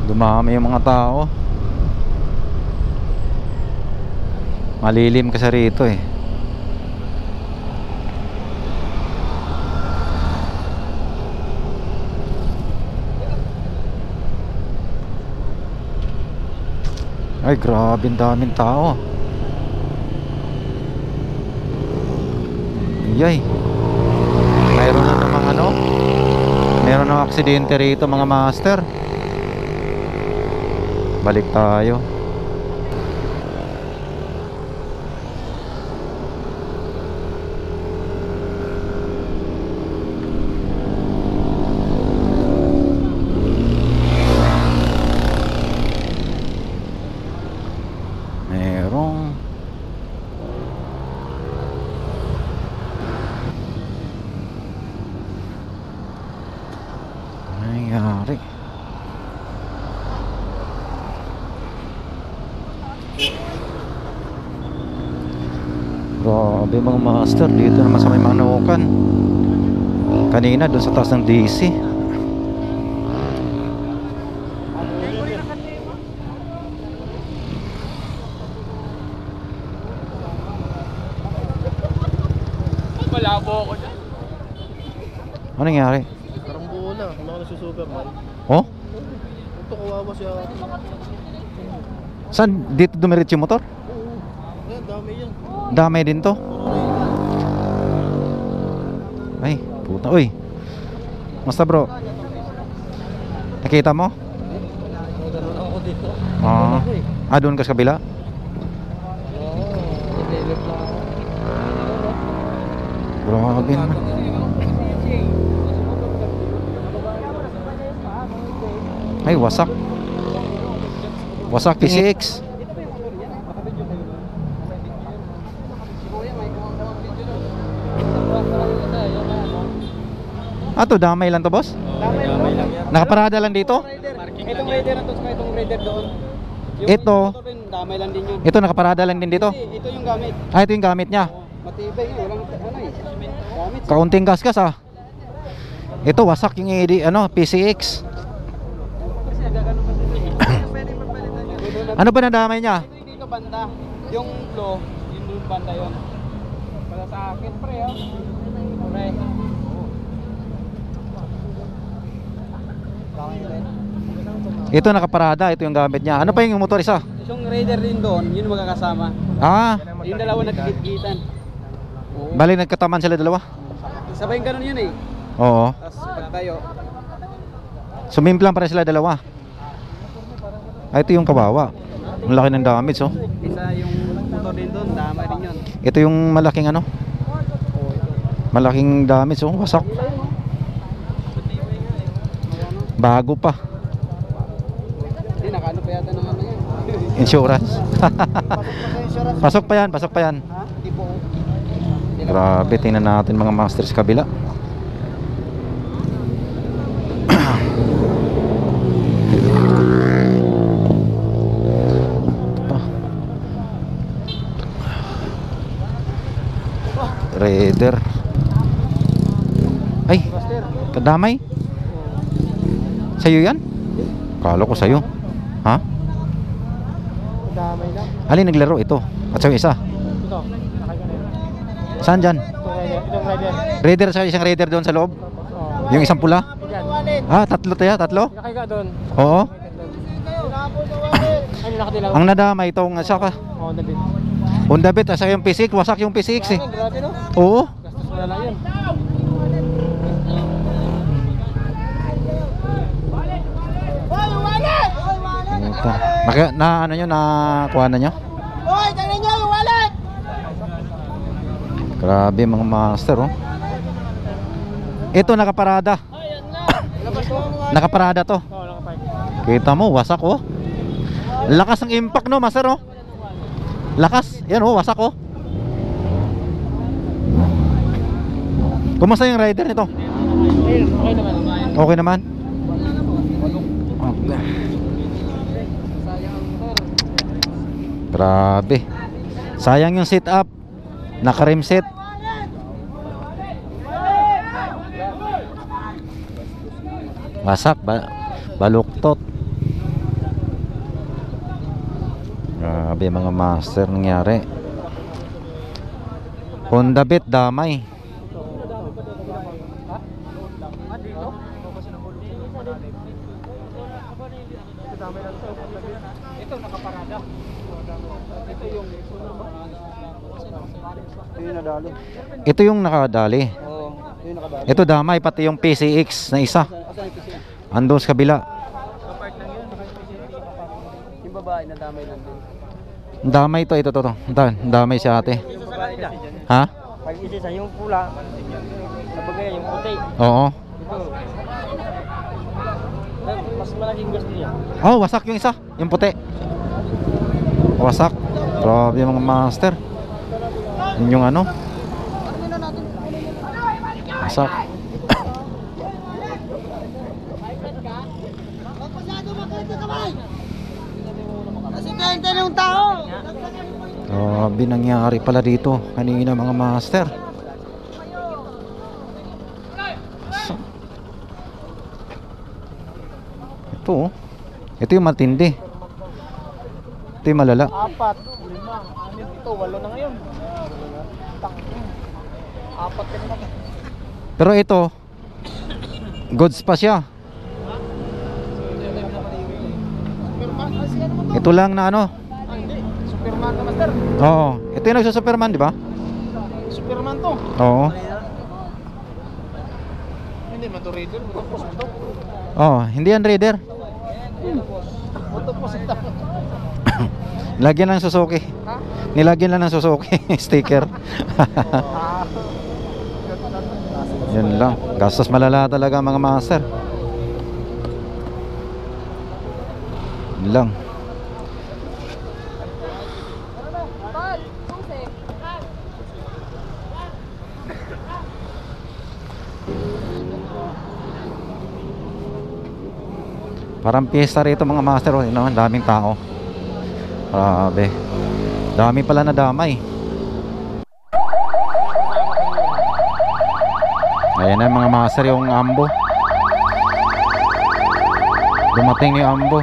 Dumami yung mga tao. Malilim kasi rito eh. Ay, grabe, ang daming tao. Yay. Mayroon na namang ano, meron ng aksidente rito mga master. Balik tayo. Merong nangyari. Grabe mga master, dito naman sa may Manukan. Kanina doon sa taas ng DC. Malabo ako dyan. Ano nangyari? Parang buo na, kung ako nasusuperman. Oh? Ito kawawa siya. Saan? Dito dumiretso yung motor? Ayan, dami yan. Damay din to. Ay, puta. Uy, musta bro? Nakita mo? Ganun ako dito. Doon ka sa kabila? Oo, nililip lang ako. Grabe naman. Ay, wasak. Wasak P6. To damay lang to, boss? Damay lang yan. Nakaparada lang dito? Itong rider na to, saka itong rider doon. Yung Ito? motor rin, damay lang din yun. Ito nakaparada lang din dito? Kasi ito yung gamit. Ito yung gamit niya. Matibay yun, walang ano eh. Gamit. Kaunting gasgas ah. Ito wasak yung PCX. Ano ba nadamay niya? Ito yung dito banda. Yung flow, yung doon banda yun. Para sa akin, pre, oh. Pre. Ito nakaparada, ito yung gamit niya. Ano pa yung motor isa? Yung rider din doon, yun magkakasama. Yung dalawa nagkikit-kitan. Bali nagkataman sila dalawa? Sabay ganun yun eh. Oo. Tapos pag tayo, Sumimplang para sila dalawa. Ito yung kawawa. Ang laki ng damage oh. isa yung motor din doon, dama din yun. Ito yung malaking ano? Malaking damage oh, wasak. Bago pa. Hindi, nakaano pa yata naman na yun. Insurance. Pasok pa yan, pasok pa yan. Ha? Hindi po. Grabe, tingnan natin mga masters kabila. Raider. Ay, kadamay. Sa'yo yan? Kala ko sa'yo. Ha? Damay lang. Alin naglaro ito? At sa'yo isa? Ito, Saan dyan? itong rider. Raider sa isang raider doon sa loob? Oo. Yung isang pula? Yan. Tatlo tayo, tatlo? Nakaiga doon. Oo. Ay, nakadilaw. Ang nadamay itong saka Oo, David. Honda Beat, asa yung P6, wasak yung P6 eh. Grabe no? Oo. Gastos mo na lang yun. Puta. Ano nyo, nakuha na nyo? Hoy, tingnan nyo yung wallet! Grabe mga master oh. Ito nakaparada. Nakaparada to. Oo, nakapark. Kita mo, wasak oh. Lakas ng impact no, master oh. Lakas, yan oh, wasak oh. Kumusta yung rider nito? Okay naman. Okay naman? Grabe. Sayang yung sit up. Naka-rim set. Wasak, baluktot. Grabe mga master nangyari. Honda Beat damay. Ito nakaparada. Ito yung nadali. Ito yung nakadali. Oo, yung nakadali. Ito damay pati yung PCX na isa. Asan ito siya? Andun sa kabila. Kapart lang yun. Yung babae na damay lang din. Damay to, ito to. Damay si ate. Yung babae kasi dyan. Ha? Pag isa sa yung pula, nabagay yung puti. Oo. Ito. Mas malaking gusto niya. Oh, wasak yung isa, yung puti. Wasak. Grabe mga master. Yun yung ano. Wasak. Presidente ng tao! Grabe nangyari pala dito kanina mga master. Wasak. Ito oh. Ito yung matindi. Ito yung malala. 4, 5, 6, 7, 8 na ngayon. 4 din naman. Pero ito goods pa siya. Ito lang na ano. Hindi, Superman na master. Oo. Ito yung nagsusuperman, di ba? Superman to. Oo. Hindi man to reader, motopos mo to. Oo, hindi yan raider. Motopos ito. Lagyan lang ng Suzuki. Ha? Nilagyan lang ng Suzuki sticker. Yun lang. Gastos malala talaga mga master. Yun lang. Parang piyesta rito mga master. Oh, ang daming tao. Grabe. Dami pala na damay. Ayan na mga master yung ambo. Dumating yung ambo.